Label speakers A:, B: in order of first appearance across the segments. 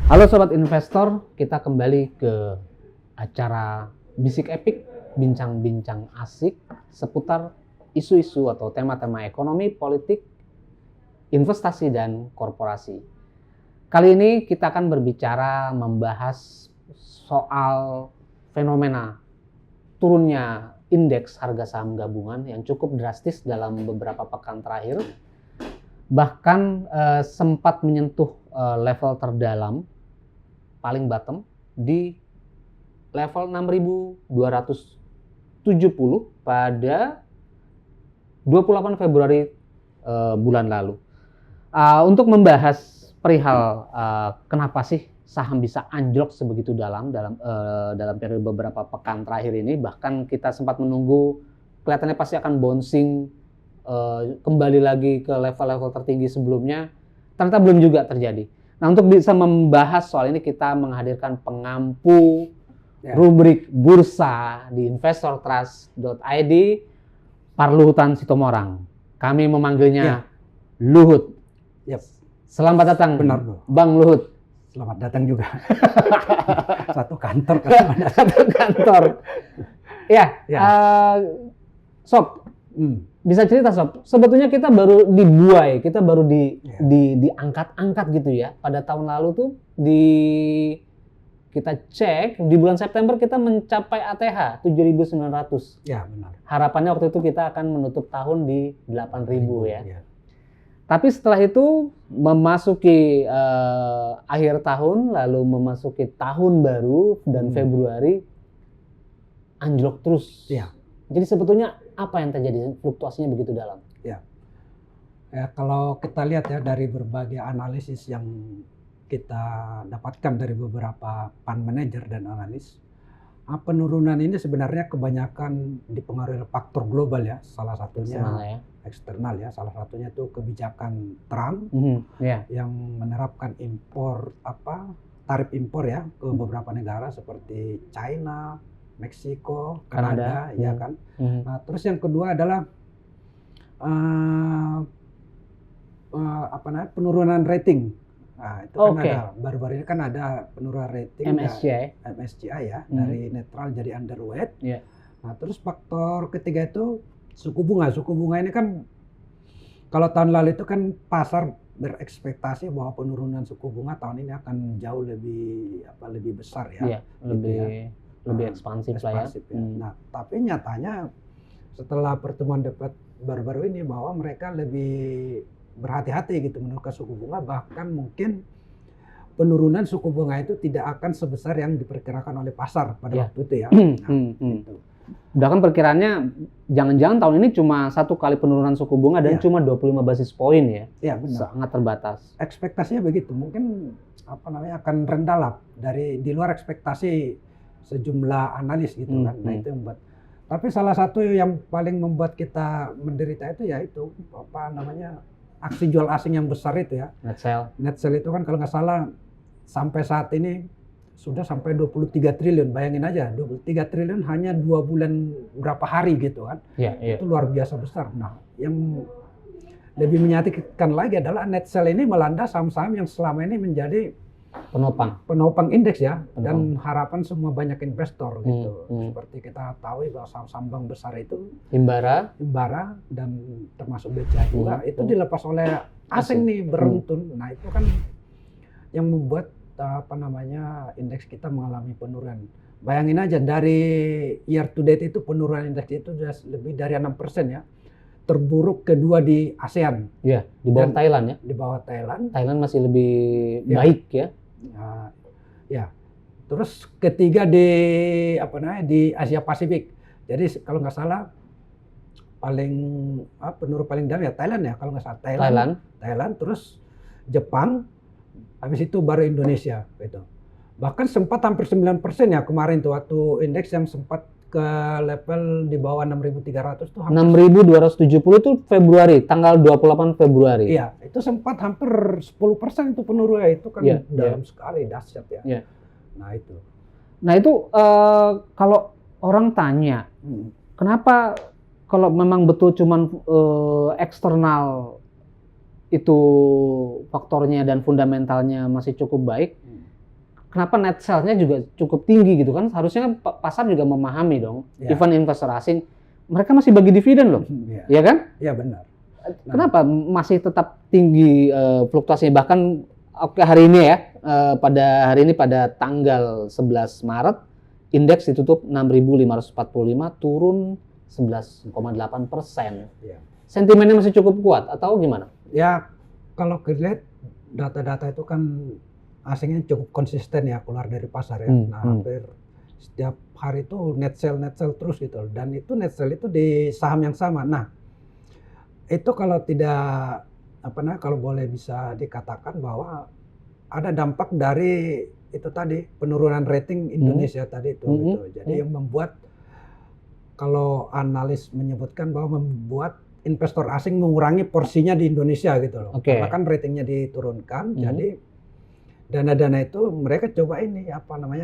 A: Halo Sobat Investor, kita kembali ke acara Bisik Epik, bincang-bincang asik seputar isu-isu atau tema-tema ekonomi, politik, investasi, dan korporasi. Kali ini kita akan berbicara membahas soal fenomena turunnya indeks harga saham gabungan yang cukup drastis dalam beberapa pekan terakhir. Bahkan sempat menyentuh level terdalam paling bottom di level 6.270 pada 28 Februari bulan lalu. Untuk membahas perihal kenapa sih saham bisa anjlok sebegitu dalam periode beberapa pekan terakhir ini, bahkan kita sempat menunggu kelihatannya pasti akan bouncing kembali lagi ke level-level tertinggi sebelumnya, ternyata belum juga terjadi. Nah, untuk bisa membahas soal ini kita menghadirkan pengampu rubrik bursa di investortrust.id, Pak Luhutan Sitomorang. Kami memanggilnya Luhut.
B: Yep.
A: Selamat datang,
B: benar, Bro.
A: Bang Luhut.
B: Selamat datang juga. Satu kantor kan.
A: Satu kantor. Ya. Sob. Bisa cerita Sob, sebetulnya kita baru dibuai, kita baru diangkat-angkat gitu ya. Pada tahun lalu tuh kita cek di bulan September kita mencapai ATH 7.900.
B: Ya, benar.
A: Harapannya waktu itu kita akan menutup tahun di 8.000 ya. Tapi setelah itu memasuki akhir tahun, lalu memasuki tahun baru dan Februari anjlok terus.
B: Ya.
A: Jadi sebetulnya apa yang terjadi fluktuasinya begitu dalam?
B: Ya, kalau kita lihat ya dari berbagai analisis yang kita dapatkan dari beberapa fund manager dan analis, penurunan ini sebenarnya kebanyakan dipengaruhi oleh faktor global ya. Salah satunya eksternal ya. Salah satunya itu kebijakan Trump yang menerapkan tarif impor ya ke beberapa negara seperti China, Meksiko, Kanada, ya kan. Nah, terus yang kedua adalah penurunan rating. Nah, itu kan ada baru-baru ini kan ada penurunan rating MSCI ya, dari netral jadi underweight. Nah, terus faktor ketiga itu suku bunga. Suku bunga ini kan kalau tahun lalu itu kan pasar berekspektasi bahwa penurunan suku bunga tahun ini akan jauh lebih besar ya.
A: Lebih ekspansif lah ya.
B: Nah, tapi nyatanya setelah pertemuan debat baru-baru ini bahwa mereka lebih berhati-hati gitu menurunkan suku bunga, bahkan mungkin penurunan suku bunga itu tidak akan sebesar yang diperkirakan oleh pasar pada waktu itu ya. Gitu.
A: Bahkan perkiraannya jangan-jangan tahun ini cuma satu kali penurunan suku bunga dan cuma 25 basis poin ya. Iya, benar. Sangat terbatas.
B: Ekspektasinya begitu. Mungkin akan rendah lah di luar ekspektasi sejumlah analis gitu kan. Nah, itu yang membuat. Tapi salah satu yang paling membuat kita menderita itu yaitu aksi jual asing yang besar itu ya. Net sell itu kan kalau nggak salah sampai saat ini sudah sampai 23 triliun. Bayangin aja 23 triliun hanya 2 bulan berapa hari gitu kan. Itu luar biasa besar. Nah, yang lebih menyakitkan lagi adalah net sell ini melanda saham-saham yang selama ini menjadi penopang indeks ya, dan harapan semua banyak investor gitu. Seperti kita tahu bahwa saham-saham bank besar itu Himbara dan termasuk BCA juga itu dilepas oleh asing nih beruntun. Nah, itu kan yang membuat indeks kita mengalami penurunan. Bayangin aja dari year to date itu penurunan indeks itu sudah lebih dari 6% ya. Terburuk kedua di ASEAN.
A: Ya, di bawah Thailand ya.
B: Di bawah Thailand.
A: Thailand masih lebih baik ya.
B: Ya. Terus ketiga di Asia Pasifik. Jadi kalau nggak salah penurun paling dalam ya Thailand ya, kalau nggak salah Thailand, terus Jepang, habis itu baru Indonesia gitu. Bahkan sempat hampir 9% ya kemarin tuh waktu indeks yang sempat ke level di bawah 6.300 tuh
A: 6.270 tuh Februari, tanggal 28 Februari.
B: Iya, itu sempat hampir 10% itu penurunannya, itu kan dalam sekali, dahsyat ya. Nah itu
A: kalau orang tanya, kenapa kalau memang betul cuman eksternal itu faktornya dan fundamentalnya masih cukup baik, kenapa net sell-nya juga cukup tinggi gitu kan? Harusnya pasar juga memahami dong.
B: Ya.
A: Even investor asing, mereka masih bagi dividen loh, ya kan?
B: Iya benar.
A: Kenapa masih tetap tinggi fluktuasinya? Bahkan hari ini ya, pada hari ini pada tanggal 11 Maret, indeks ditutup 6.545, turun 11,8%.
B: Ya.
A: Sentimennya masih cukup kuat atau gimana?
B: Ya kalau dilihat data-data itu kan asingnya cukup konsisten ya keluar dari pasar ya. Nah hampir setiap hari itu net sell terus gitu. Dan itu net sell itu di saham yang sama. Nah itu kalau tidak kalau boleh bisa dikatakan bahwa ada dampak dari itu tadi penurunan rating Indonesia tadi itu gitu. Jadi yang membuat kalau analis menyebutkan bahwa membuat investor asing mengurangi porsinya di Indonesia gitu loh. Karena kan ratingnya diturunkan, jadi dana-dana itu mereka coba ini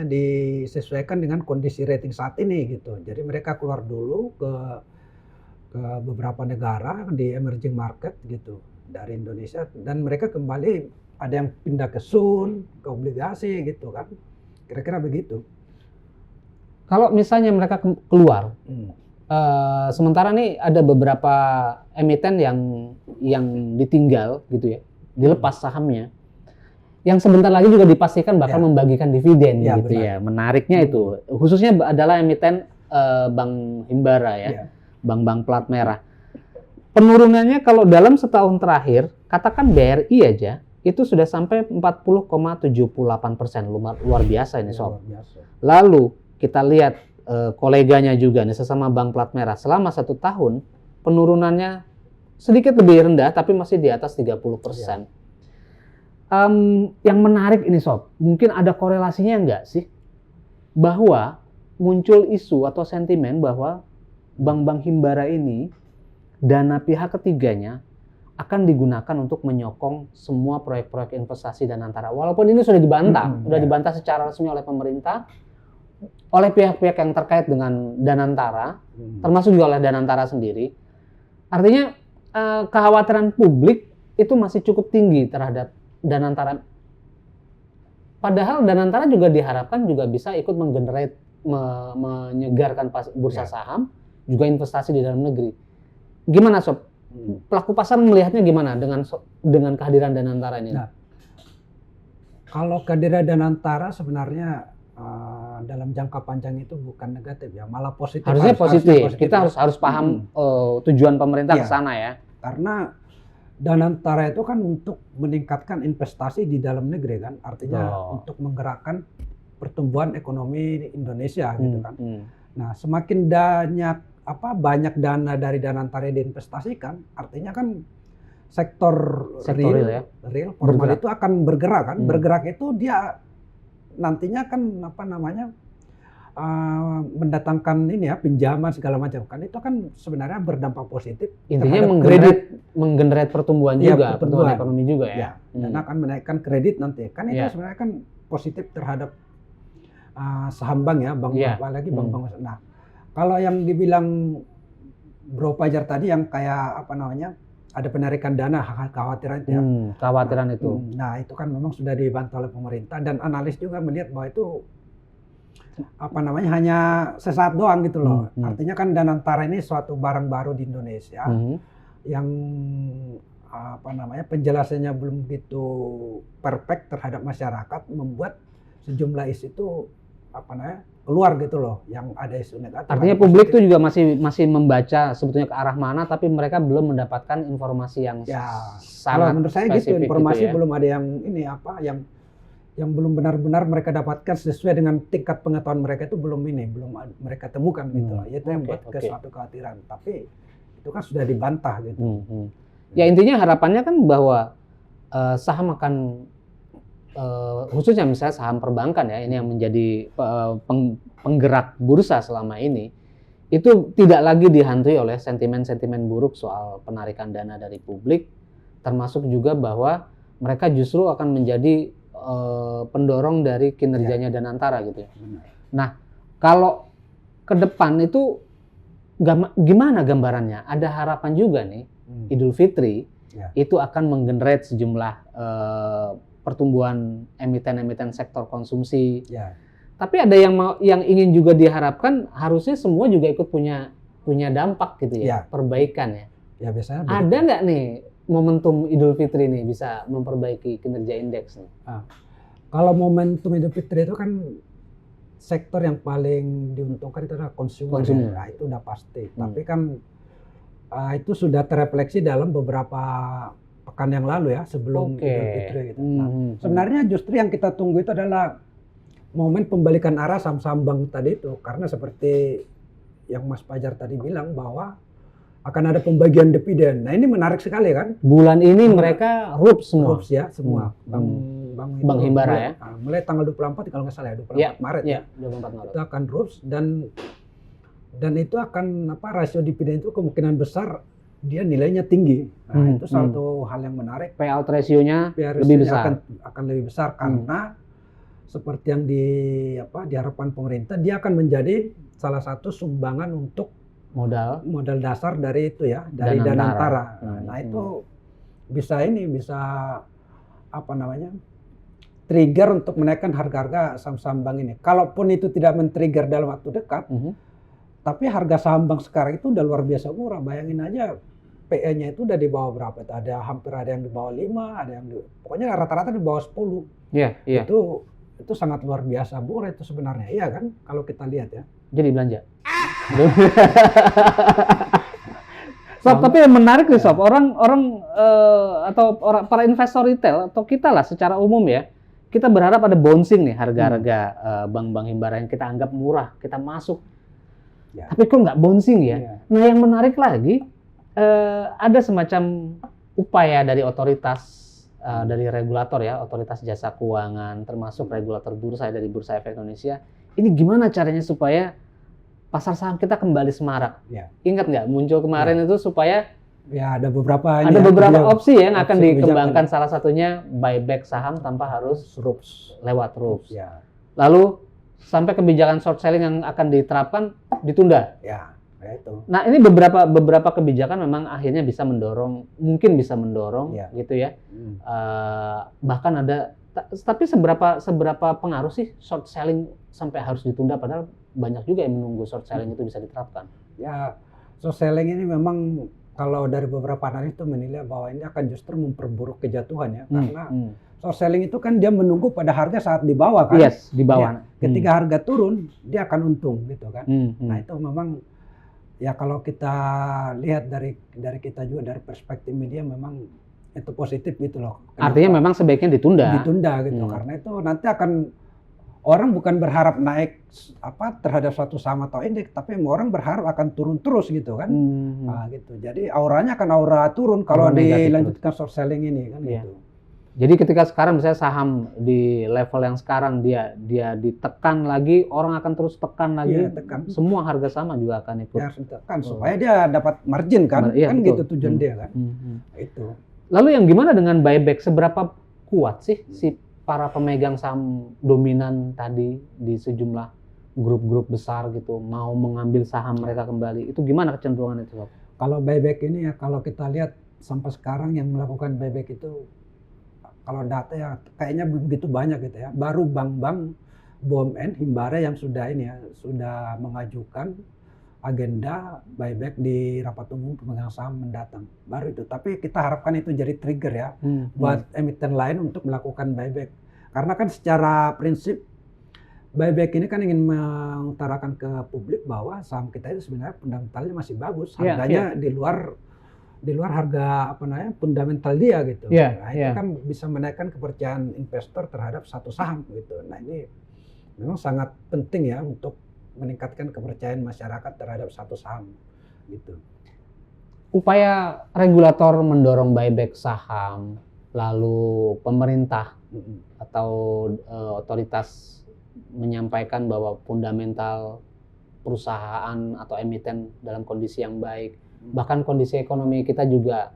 B: disesuaikan dengan kondisi rating saat ini gitu. Jadi mereka keluar dulu ke beberapa negara di emerging market gitu dari Indonesia, dan mereka kembali ada yang pindah ke sun, ke obligasi gitu kan. Kira-kira begitu.
A: Kalau misalnya mereka keluar, sementara nih ada beberapa emiten yang ditinggal gitu ya, dilepas sahamnya, yang sebentar lagi juga dipastikan bakal membagikan dividen gitu ya. Menariknya itu, khususnya adalah emiten Bank Himbara ya, bank-bank plat merah. Penurunannya kalau dalam setahun terakhir, katakan BRI aja, itu sudah sampai 40,78%, luar biasa ini sob. Lalu kita lihat koleganya juga nih sesama bank plat merah, selama 1 tahun penurunannya sedikit lebih rendah tapi masih di atas 30%. Yang menarik ini sob, mungkin ada korelasinya enggak sih bahwa muncul isu atau sentimen bahwa bank-bank Himbara ini dana pihak ketiganya akan digunakan untuk menyokong semua proyek-proyek investasi Danantara. Walaupun ini sudah dibantah, dibantah secara resmi oleh pemerintah, oleh pihak-pihak yang terkait dengan Danantara, termasuk juga oleh Danantara sendiri. Artinya kekhawatiran publik itu masih cukup tinggi terhadap Danantara. Padahal Danantara juga diharapkan juga bisa ikut menyegarkan bursa saham, juga investasi di dalam negeri. Gimana sob? Pelaku pasar melihatnya gimana dengan kehadiran Danantara ini?
B: Nah, kalau kehadiran Danantara sebenarnya dalam jangka panjang itu bukan negatif ya, malah positif.
A: Harusnya positif. Kita harus paham tujuan pemerintah ke sana ya.
B: Karena Danantara itu kan untuk meningkatkan investasi di dalam negeri kan, artinya untuk menggerakkan pertumbuhan ekonomi Indonesia gitu kan. Nah, semakin banyak dana dari Danantara diinvestasikan, artinya kan sektor real formal itu akan bergerak kan. Bergerak itu dia nantinya kan mendatangkan pinjaman segala macam kan, itu kan sebenarnya berdampak positif.
A: Intinya menggenerate pertumbuhan juga, pertumbuhan ekonomi juga ya.
B: Dan akan menaikkan kredit nanti kan, itu sebenarnya kan positif terhadap saham bank ya, bank apalagi bank-bank. Nah, kalau yang dibilang Bro Fajar tadi yang kayak ada penarikan dana, kekhawatiran itu ya.
A: Kekhawatiran itu.
B: Nah, itu kan memang sudah dibantah oleh pemerintah, dan analis juga melihat bahwa itu hanya sesaat doang gitu loh. Artinya kan Danantara ini suatu barang baru di Indonesia yang penjelasannya belum begitu perfect terhadap masyarakat, membuat sejumlah isu itu keluar gitu loh, yang ada isu negatif.
A: Artinya publik itu juga masih membaca sebetulnya ke arah mana, tapi mereka belum mendapatkan informasi yang sangat
B: menurut saya gitu, informasi
A: gitu ya.
B: belum ada yang belum benar-benar mereka dapatkan sesuai dengan tingkat pengetahuan mereka, itu belum mereka temukan gitu loh. Itu yang buat suatu kekhawatiran, tapi itu kan sudah dibantah gitu.
A: Ya intinya harapannya kan bahwa saham akan khususnya misalnya saham perbankan ya, ini yang menjadi penggerak bursa selama ini, itu tidak lagi dihantui oleh sentimen-sentimen buruk soal penarikan dana dari publik, termasuk juga bahwa mereka justru akan menjadi pendorong dari kinerjanya Danantara gitu ya. Nah, kalau ke depan itu gimana gambarannya? Ada harapan juga nih Idul Fitri itu akan menggenerate sejumlah pertumbuhan emiten-emiten sektor konsumsi.
B: Ya.
A: Tapi ada yang ingin juga diharapkan harusnya semua juga ikut punya dampak gitu ya, perbaikan ya.
B: Ya biasanya.
A: Ada nggak nih momentum Idul Fitri nih bisa memperbaiki kinerja indeks nih?
B: Kalau momentum Idul Fitri itu kan sektor yang paling diuntungkan itu adalah konsumer. Nah, itu udah pasti. Tapi kan itu sudah terefleksi dalam beberapa pekan yang lalu ya sebelum Idul Fitri gitu. Nah, sebenarnya justru yang kita tunggu itu adalah momen pembalikan arah saham-saham bank tadi itu, karena seperti yang Mas Fajar tadi bilang bahwa akan ada pembagian dividen. Nah, ini menarik sekali kan?
A: Bulan ini mereka RUPS semua.
B: RUPS ya, semua.
A: Bank Himbara ya.
B: Mulai tanggal 24 kalau nggak salah ya, 24 Maret ya.
A: 24 Maret.
B: Itu akan RUPS dan itu akan rasio dividen itu kemungkinan besar dia nilainya tinggi. Nah, itu satu hal yang menarik.
A: Payout rasionya lebih besar.
B: Akan lebih besar karena seperti yang diharapkan pemerintah, dia akan menjadi salah satu sumbangan untuk modal dasar dari itu ya, dari Danantara. Nah, itu bisa trigger untuk menaikkan harga-harga saham-saham bank ini. Kalaupun itu tidak men-trigger dalam waktu dekat, tapi harga saham bank sekarang itu udah luar biasa murah. Bayangin aja PE-nya itu udah di bawah berapa? Hampir ada yang di bawah 5, ada yang pokoknya rata-rata di bawah 10.
A: Iya.
B: Itu sangat luar biasa murah itu sebenarnya. Iya kan? Kalau kita lihat ya.
A: Jadi belanja. Sob, tapi yang menarik nih Sob, orang para investor retail atau kita lah secara umum ya, kita berharap ada bouncing nih harga-harga bank-bank himbara yang kita anggap murah, kita masuk. Ya. Tapi kok nggak bouncing ya? Ya. Nah, yang menarik lagi ada semacam upaya dari otoritas dari regulator ya, otoritas jasa keuangan, termasuk regulator bursa dari Bursa Efek Indonesia. Ini gimana caranya supaya pasar saham kita kembali semarak? Ya. Ingat nggak muncul kemarin itu supaya
B: ada beberapa
A: opsi yang akan dikembangkan, salah satunya buyback saham tanpa harus lewat RUPS. Ya. Lalu sampai kebijakan short selling yang akan diterapkan ditunda. Ya. Itu. Nah, ini beberapa kebijakan memang akhirnya mungkin bisa mendorong gitu ya. Bahkan ada, tapi seberapa pengaruh sih short selling sampai harus ditunda, padahal banyak juga yang menunggu short selling itu bisa diterapkan. Ya, short selling ini memang kalau dari beberapa analis itu menilai bahwa ini akan justru memperburuk kejatuhan ya, karena short selling itu kan dia menunggu pada harga saat di bawah kan. Yes, di bawah. Ya, ketika harga turun dia akan untung gitu kan. Nah, itu memang ya kalau kita lihat dari kita juga dari perspektif media memang itu positif gitu loh. Kenapa? Artinya memang sebaiknya ditunda gitu, karena itu nanti akan orang bukan berharap naik terhadap suatu saham atau indeks, tapi orang berharap akan turun terus gitu kan. Nah, gitu. Jadi auranya akan aura turun kalau dilanjutkan short selling ini kan gitu. Jadi ketika sekarang misalnya saham di level yang sekarang dia ditekan lagi, orang akan terus tekan lagi. Semua harga saham juga akan ikut. Ya, harus ditekan supaya dia dapat margin kan. Kan betul. Gitu tujuan dia kan. Itu. Lalu yang gimana dengan buyback? Seberapa kuat sih si para pemegang saham dominan tadi di sejumlah grup-grup besar gitu mau mengambil saham mereka kembali? Itu gimana kecenderungan itu, Sob? Kalau buyback ini ya, kalau kita lihat sampai sekarang yang melakukan buyback itu, kalau data ya kayaknya begitu banyak gitu ya. Baru bank-bank BUMN Himbara yang sudah mengajukan agenda buyback di rapat umum pemegang saham mendatang. Baru itu. Tapi kita harapkan itu jadi trigger ya buat emiten lain untuk melakukan buyback. Karena kan secara prinsip buyback ini kan ingin mengutarakan ke publik bahwa saham kita itu sebenarnya fundamentalnya masih bagus. Harganya di luar harga fundamental dia gitu. Nah, itu kan bisa menaikkan kepercayaan investor terhadap satu saham gitu. Nah, ini memang sangat penting ya untuk meningkatkan kepercayaan masyarakat terhadap satu saham gitu. Upaya regulator mendorong buyback saham, lalu pemerintah atau otoritas menyampaikan bahwa fundamental perusahaan atau emiten dalam kondisi yang baik. Bahkan kondisi ekonomi kita juga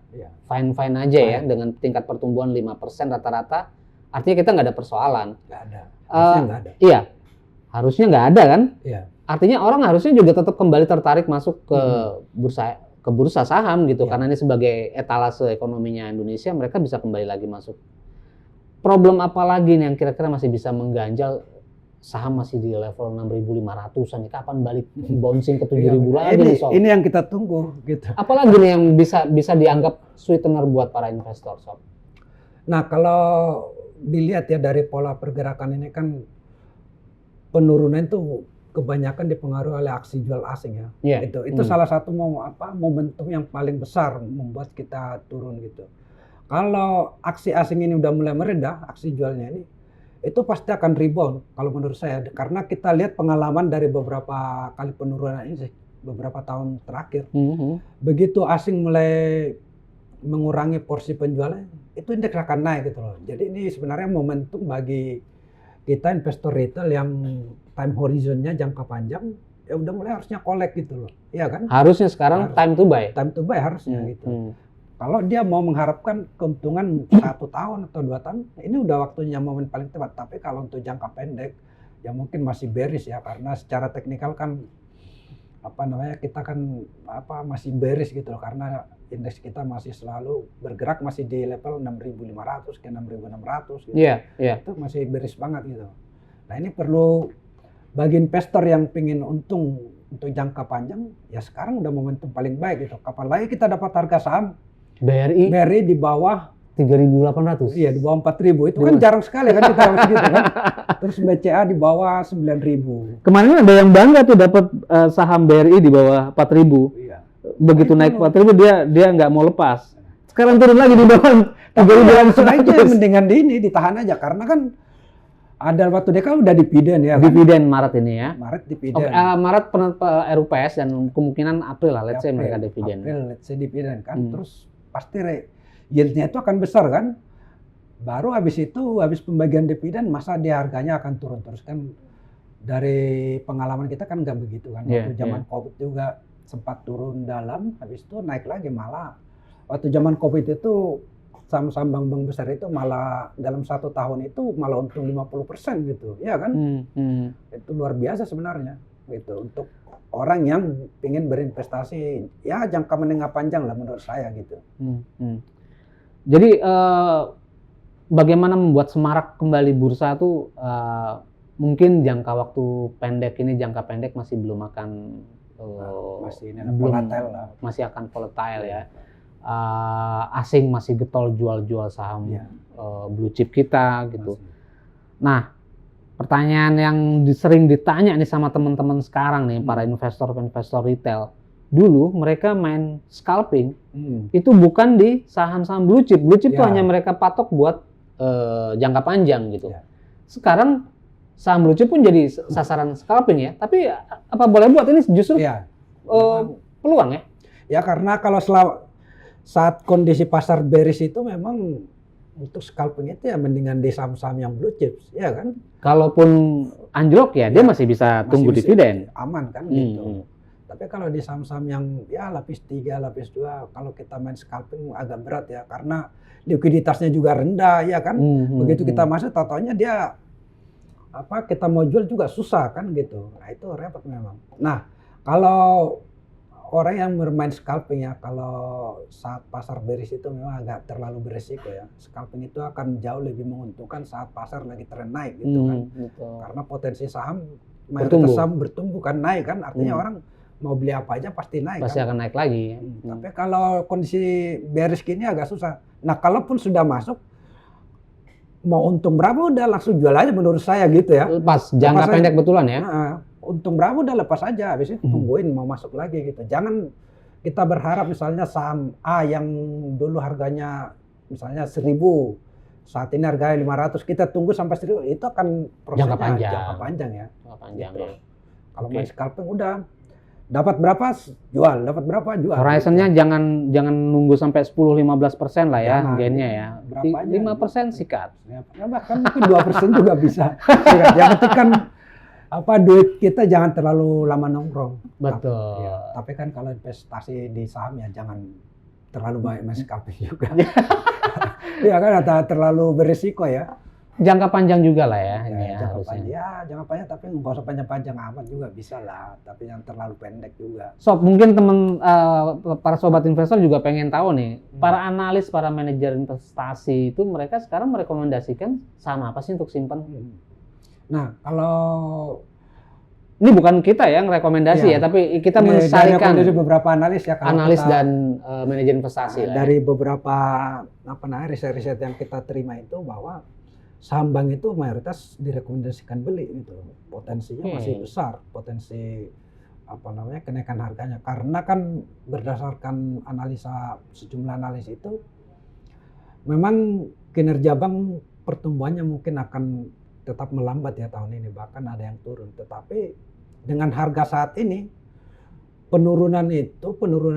A: fine-fine aja ya, dengan tingkat pertumbuhan 5% rata-rata, artinya kita nggak ada persoalan. Nggak ada. Harusnya nggak ada. Iya, harusnya nggak ada kan? Iya. Artinya orang harusnya juga tetap kembali tertarik masuk ke bursa saham gitu, karena ini sebagai etalase ekonominya Indonesia, mereka bisa kembali lagi masuk. problem apa lagi nih yang kira-kira masih bisa mengganjal saham masih di level 6.500-an nih, kapan balik bouncing ke 7.000 lagi nih Sob?
B: Ini yang kita tunggu gitu.
A: Apalagi nih yang bisa dianggap sweetener buat para investor Sob?
B: Nah, kalau dilihat ya dari pola pergerakan ini kan penurunan itu kebanyakan dipengaruhi oleh aksi jual asing ya.
A: Yeah.
B: Itu salah satu momentum yang paling besar membuat kita turun gitu. Kalau aksi asing ini udah mulai mereda, aksi jualnya ini, itu pasti akan rebound kalau menurut saya, karena kita lihat pengalaman dari beberapa kali penurunan ini sih, beberapa tahun terakhir. Begitu asing mulai mengurangi porsi penjualan, itu indeks akan naik gitu loh. Jadi ini sebenarnya momentum bagi kita investor retail yang time horizonnya jangka panjang, ya udah mulai harusnya collect gitu loh, iya kan?
A: Harusnya sekarang time to buy.
B: Time to buy harusnya gitu. Kalau dia mau mengharapkan keuntungan 1 tahun atau 2 tahun, ini udah waktunya momen paling tepat. Tapi kalau untuk jangka pendek, ya mungkin masih bearish ya, karena secara teknikal kan kita kan masih bearish gitu loh, karena indeks kita masih selalu bergerak masih di level 6.500 ke 6.600 gitu. Itu masih bearish banget gitu. Nah ini perlu bagi investor yang pingin untung untuk jangka panjang, ya sekarang udah momentum paling baik gitu. Kapan lagi kita dapat harga saham BRI di bawah
A: 3.800.
B: Iya, di bawah 4.000. Itu kan jarang sekali kan kita harus gitu kan. Terus BCA di bawah 9.000.
A: Kemarin ada yang bangga tuh dapat saham BRI di bawah 4.000.
B: Iya.
A: Begitu naik 4.000 dia nggak mau lepas. Sekarang turun lagi di bawah 3.000.
B: Sebaiknya mendingan ditahan aja, karena kan ada waktu dia kan udah dividen ya.
A: Dividen Maret ini ya.
B: Maret dividen.
A: Maret RUPS dan kemungkinan April lah, let's say mereka dividen.
B: April, let's say dividen kan. Terus pasti yieldnya itu akan besar kan. Baru habis pembagian dividen, masa dia harganya akan turun terus kan. Dari pengalaman kita kan nggak begitu kan. Waktu zaman COVID juga sempat turun dalam, habis itu naik lagi malah. Waktu zaman COVID itu saham-saham bank-bank besar itu malah dalam 1 tahun itu malah untung 50% gitu, ya kan? Itu luar biasa sebenarnya gitu untuk orang yang ingin berinvestasi ya jangka menengah panjang lah menurut saya gitu.
A: Jadi bagaimana membuat semarak kembali bursa tuh mungkin jangka waktu pendek ini, jangka pendek masih belum akan
B: volatile lah.
A: Masih akan volatile ya. Asing masih getol jual-jual saham blue chip kita gitu. Nah, pertanyaan yang sering ditanya nih sama teman-teman sekarang nih, para investor retail. Dulu mereka main scalping itu bukan di saham-saham blue chip. Blue chip itu hanya mereka patok buat jangka panjang gitu. Sekarang saham blue chip pun jadi sasaran scalping ya. Tapi apa boleh buat ini justru peluang ya?
B: Ya karena kalau saat kondisi pasar bearish itu memang untuk scalping itu ya mendingan di saham-saham yang blue chips, ya kan?
A: Kalaupun anjlok ya dia masih bisa tunggu dividen.
B: Aman kan gitu. Tapi kalau di saham-saham yang ya lapis 3, lapis 2, kalau kita main scalping agak berat ya, karena likuiditasnya juga rendah ya kan. Begitu kita masuk tau-taunya dia kita mau jual juga susah kan gitu. Nah itu repot memang. Nah kalau orang yang bermain scalping ya, kalau saat pasar bearish itu memang agak terlalu beresiko ya. Scalping itu akan jauh lebih menguntungkan saat pasar lagi tren naik gitu kan. Karena potensi saham mayoritas saham bertumbuh kan, naik kan, artinya orang mau beli apa aja pasti naik.
A: Pasti akan naik lagi.
B: Tapi kalau kondisi bearish gini agak susah. Nah kalaupun sudah masuk, mau untung berapa udah langsung jual aja menurut saya gitu ya.
A: Pas jangka pendek betulan ya.
B: Untung berapa udah lepas aja, habis itu tungguin mau masuk lagi gitu. Jangan kita berharap misalnya saham A yang dulu harganya misalnya 1.000, saat ini harganya 500, kita tunggu sampai 1.000, itu akan prosesnya jangka panjang ya.
A: Jangka panjang
B: gitu.
A: ya.
B: Kalau main scalping udah dapat berapa jual, dapat berapa jual.
A: Horizonnya gitu. jangan nunggu sampai 10-15% lah ya gainnya ya. 5% sikat.
B: Ya, bahkan mungkin 2% juga bisa. Yang penting kan duit kita jangan terlalu lama nongkrong.
A: Betul.
B: Tapi kan kalau investasi di saham ya jangan terlalu banyak main scalping juga. Ya kan terlalu berisiko ya.
A: jangka panjang juga lah ya, ini ya
B: jangka
A: harusnya.
B: panjang, ya jangka panjang tapi nggak usah panjang-panjang amat juga bisa lah, tapi yang terlalu pendek juga.
A: Sob, mungkin teman para sobat investor juga pengen tahu nih, para analis, para manajer investasi itu mereka sekarang merekomendasikan saham apa sih untuk simpan?
B: Nah, kalau
A: ini bukan kita yang rekomendasi ya, tapi kita mencarikan
B: dari beberapa analis ya,
A: analis dan manajer investasi lah.
B: Dari beberapa riset-riset yang kita terima itu bahwa saham bank itu mayoritas direkomendasikan beli gitu. Potensinya masih besar, potensi kenaikan harganya, karena kan berdasarkan analisa sejumlah analis itu memang kinerja bank pertumbuhannya mungkin akan tetap melambat ya tahun ini, bahkan ada yang turun. Tetapi dengan harga saat ini penurunan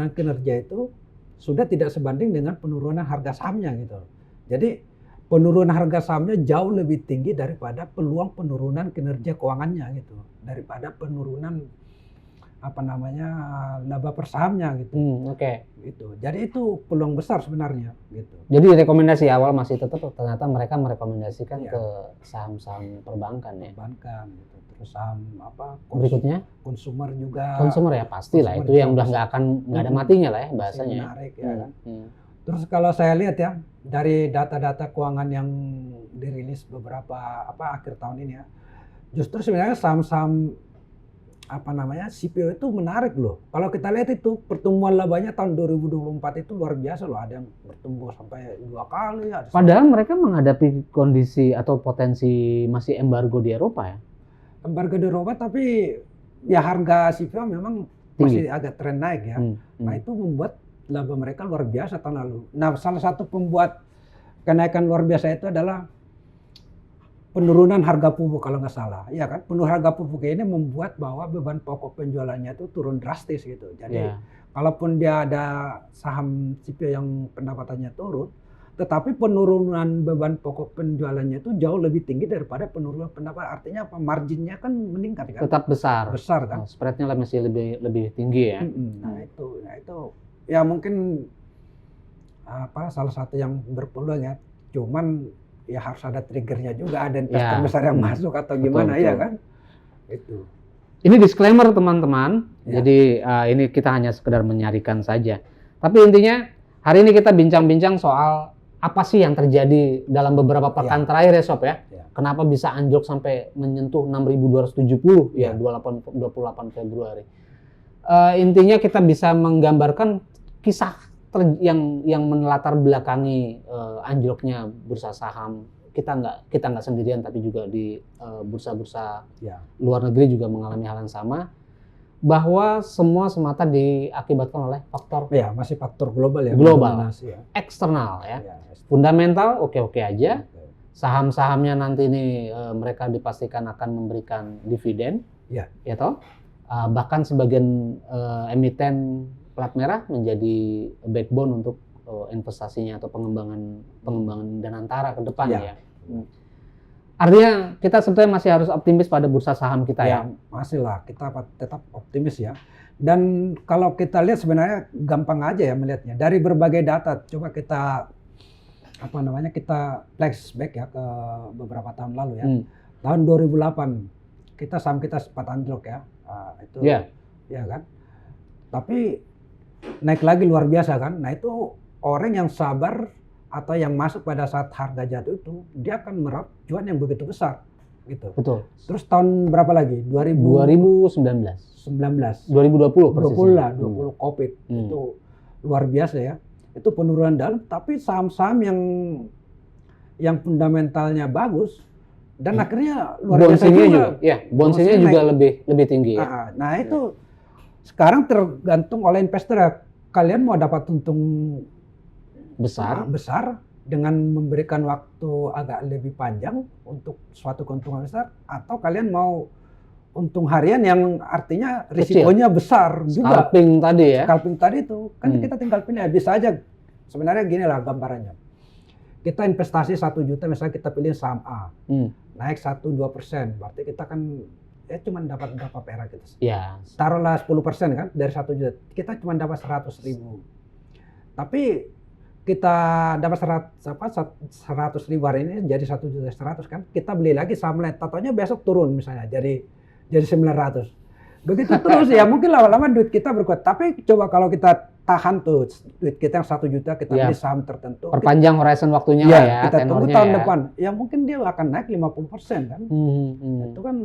B: kinerja itu sudah tidak sebanding dengan penurunan harga sahamnya gitu. Jadi penurunan harga sahamnya jauh lebih tinggi daripada peluang penurunan kinerja keuangannya gitu, daripada penurunan laba per sahamnya gitu. Gitu. Jadi itu peluang besar sebenarnya gitu.
A: Jadi rekomendasi awal masih tetap ternyata mereka merekomendasikan ke saham-saham perbankan ya.
B: Perbankan gitu. Terus saham
A: berikutnya
B: konsumer juga.
A: Konsumer ya pastilah, itu yang udah nggak ada matinya lah ya bahasanya.
B: Menarik ya kan. Terus kalau saya lihat ya dari data-data keuangan yang dirilis beberapa akhir tahun ini ya, justru sebenarnya saham-saham CPO itu menarik loh. Kalau kita lihat itu pertumbuhan labanya tahun 2024 itu luar biasa loh. Ada yang bertumbuh sampai 2 kali.
A: Padahal mereka menghadapi kondisi atau potensi masih embargo di Eropa ya.
B: Embargo di Eropa, tapi ya harga CPO memang masih agak tren naik ya. Nah itu membuat laba mereka luar biasa tahun lalu. Nah salah satu pembuat kenaikan luar biasa itu adalah penurunan harga pupuk kalau nggak salah, ya kan? Penurunan harga pupuk ini membuat bahwa beban pokok penjualannya itu turun drastis gitu. Jadi kalaupun dia ada saham CPO yang pendapatannya turun, tetapi penurunan beban pokok penjualannya itu jauh lebih tinggi daripada penurunan pendapatan. Artinya apa? Marginnya kan meningkat kan?
A: Tetap besar.
B: Besar kan?
A: Spreadnya masih lebih tinggi ya.
B: Nah itu ya mungkin salah satu yang berpeluang ya. Cuman ya harus ada triggernya juga, ada investor besar yang masuk atau gimana betul. Ya kan? Itu.
A: Ini disclaimer teman-teman. Jadi ini kita hanya sekedar menyarikan saja. Tapi intinya hari ini kita bincang-bincang soal apa sih yang terjadi dalam beberapa pekan terakhir ya Sob ya. Kenapa bisa anjlok sampai menyentuh 6.270 ya 28 Februari. Intinya kita bisa menggambarkan kisah yang menelatar belakangi anjloknya bursa saham. Kita nggak sendirian, tapi juga di bursa-bursa luar negeri juga mengalami hal yang sama, bahwa semua semata diakibatkan oleh faktor
B: masih faktor global ya,
A: eksternal ya. Fundamental oke aja. Saham-sahamnya nanti ini mereka dipastikan akan memberikan dividen ya toh. Bahkan sebagian emiten plat merah menjadi backbone untuk investasinya atau pengembangan Danantara ke depan ya. Artinya kita sebetulnya masih harus optimis pada bursa saham kita ya.
B: Masih lah, kita tetap optimis ya. Dan kalau kita lihat sebenarnya gampang aja ya melihatnya. Dari berbagai data, coba kita kita flashback ya ke beberapa tahun lalu ya. Tahun 2008 saham kita sempat anjlok ya. Itu ya kan. Tapi naik lagi luar biasa kan. Nah itu orang yang sabar atau yang masuk pada saat harga jatuh itu, dia akan meraup cuan yang begitu besar gitu.
A: Betul.
B: Terus tahun berapa lagi?
A: 2019 2020
B: lah, 20 Covid. Itu luar biasa ya. Itu penurunan dalam, tapi saham-saham yang fundamentalnya bagus dan akhirnya luar biasa juga.
A: Bonsinya juga lebih tinggi ya.
B: Nah itu sekarang tergantung oleh investor ya. Kalian mau dapat untung besar dengan memberikan waktu agak lebih panjang untuk suatu keuntungan besar, atau kalian mau untung harian yang artinya risikonya besar juga.
A: Scalping tadi
B: itu kan kita tinggal pilih, bisa aja. Sebenarnya gini lah gambarannya. Kita investasi 1 juta, misalnya kita pilih saham A, naik 1-2%, berarti kita kan cuma dapat berapa perak gitu. Taruhlah 10% kan dari 1 juta, kita cuma dapat 100.000. Tapi kita dapat 100.000 hari ini jadi 1.100.000 kan, kita beli lagi saham lain, tatonya besok turun misalnya jadi 900. Begitu terus ya, mungkin lama-lama duit kita berkurang. Tapi coba kalau kita tahan tuh duit kita yang 1 juta, kita beli saham tertentu.
A: Perpanjang horizon waktunya lah ya,
B: kita tunggu tahun
A: ya.
B: depan. Ya mungkin dia akan naik 50% kan. Itu kan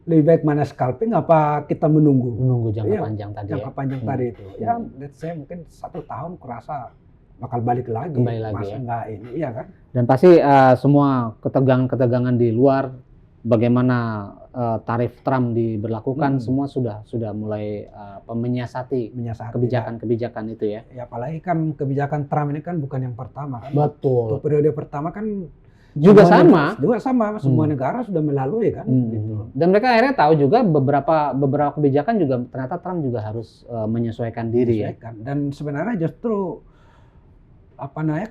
B: lebih baik mana scalping apa kita menunggu.
A: Menunggu jangka panjang tadi
B: jangka panjang tadi itu. Ya, let's say mungkin 1 tahun kurasa bakal balik lagi.
A: Kembali lagi
B: masa
A: ya.
B: Enggak ini, iya kan?
A: Dan pasti semua ketegangan-ketegangan di luar, bagaimana tarif Trump diberlakukan, semua sudah mulai menyiasati kebijakan-kebijakan itu ya.
B: Ya apalagi kan kebijakan Trump ini kan bukan yang pertama kan.
A: Betul.
B: Untuk periode pertama kan
A: Juga sama,
B: semua negara sudah melalui kan. Gitu.
A: Dan mereka akhirnya tahu juga beberapa kebijakan juga ternyata Trump juga harus menyesuaikan diri ya.
B: Dan sebenarnya justru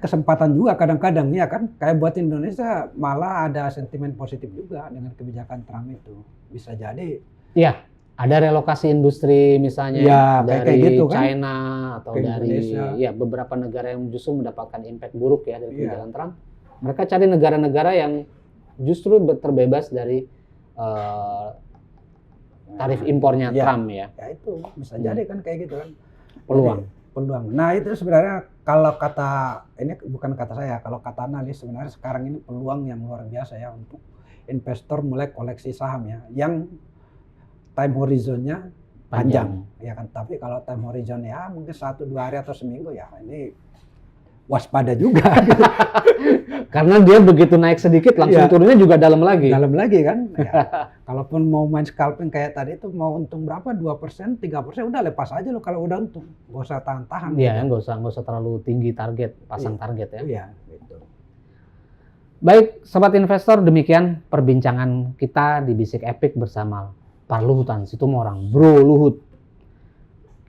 B: kesempatan juga kadang-kadang ya kan, kayak buat Indonesia malah ada sentimen positif juga dengan kebijakan Trump itu. Bisa jadi
A: iya, ada relokasi industri misalnya dari kayak gitu, China kan? Atau dari beberapa negara yang justru mendapatkan impact buruk ya dari kebijakan Trump. Mereka cari negara-negara yang justru terbebas dari tarif impornya Trump ya.
B: Ya itu bisa jadi kan kayak gitu kan.
A: Peluang.
B: Nah itu sebenarnya kalau ini bukan kata saya, kalau kata analis sebenarnya sekarang ini peluang yang luar biasa ya untuk investor mulai koleksi saham ya, yang time horizonnya panjang. Ya kan. Tapi kalau time horizon ya mungkin 1-2 hari atau seminggu ya ini waspada juga.
A: Karena dia begitu naik sedikit langsung turunnya juga dalam lagi.
B: Dalam lagi kan. Ya. Kalaupun mau main scalping kayak tadi itu mau untung berapa 2%, 3% udah lepas aja lo kalau udah untung. Gak usah tahan-tahan.
A: Iya, gitu. Nggak usah terlalu tinggi target, pasang target ya.
B: Iya, gitu.
A: Baik, sobat investor, demikian perbincangan kita di Bisik Epic bersama Pak Luhutan Situmorang, Bro Luhut.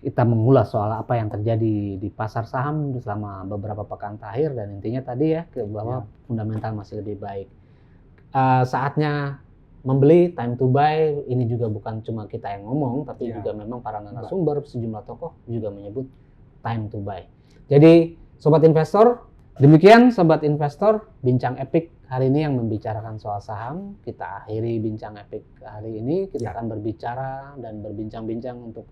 A: Kita mengulas soal apa yang terjadi di pasar saham selama beberapa pekan terakhir dan intinya tadi ya bahwa fundamental masih lebih baik. Saatnya membeli, time to buy, ini juga bukan cuma kita yang ngomong, tapi juga memang para narasumber, sejumlah tokoh juga menyebut time to buy. Jadi sobat investor, demikian sobat investor bincang Epic hari ini yang membicarakan soal saham. Kita akhiri bincang Epic hari ini, kita akan berbicara dan berbincang-bincang untuk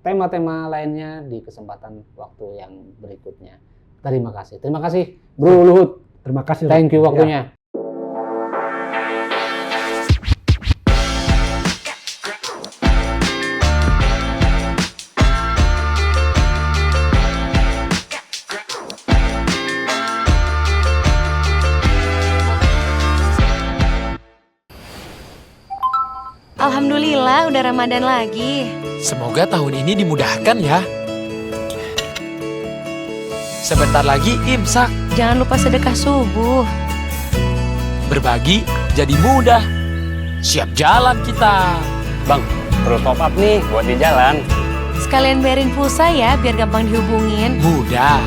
A: tema-tema lainnya di kesempatan waktu yang berikutnya. Terima kasih Bro Luhut.
B: Terima kasih.
A: Thank you waktunya.
C: Alhamdulillah udah Ramadan lagi.
D: Semoga tahun ini dimudahkan ya. Sebentar lagi imsak.
C: Jangan lupa sedekah subuh.
D: Berbagi jadi mudah. Siap jalan kita.
E: Bang, perlu top up nih buat di jalan.
C: Sekalian bayarin pulsa ya biar gampang dihubungin.
D: Mudah.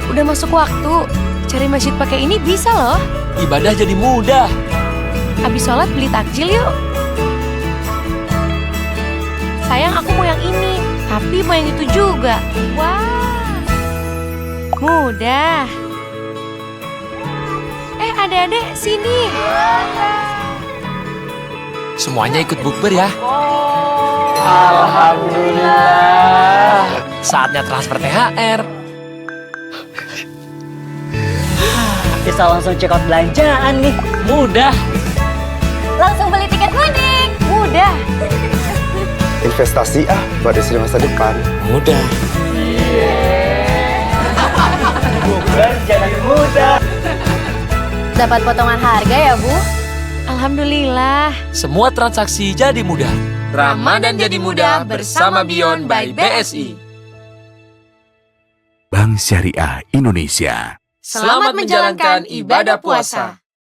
C: Udah masuk waktu. Cari masjid pakai ini bisa loh.
D: Ibadah jadi mudah.
C: Habis sholat beli takjil yuk. Sayang aku mau yang ini, tapi mau yang itu juga. Wah, mudah. Adik-adik sini.
D: Semuanya ikut bukber ya.
E: Alhamdulillah.
D: Saatnya transfer THR.
E: Bisa langsung check out belanjaan nih.
D: Mudah.
C: Langsung beli tiket mudik. Mudah.
F: Investasi buat istri masa depan.
D: Mudah.
E: Bukber jadi mudah.
C: Dapat potongan harga ya, Bu? Alhamdulillah.
D: Semua transaksi jadi mudah. Ramadan jadi mudah bersama Beyond by BSI.
G: Bank Syariah Indonesia.
D: Selamat menjalankan ibadah puasa.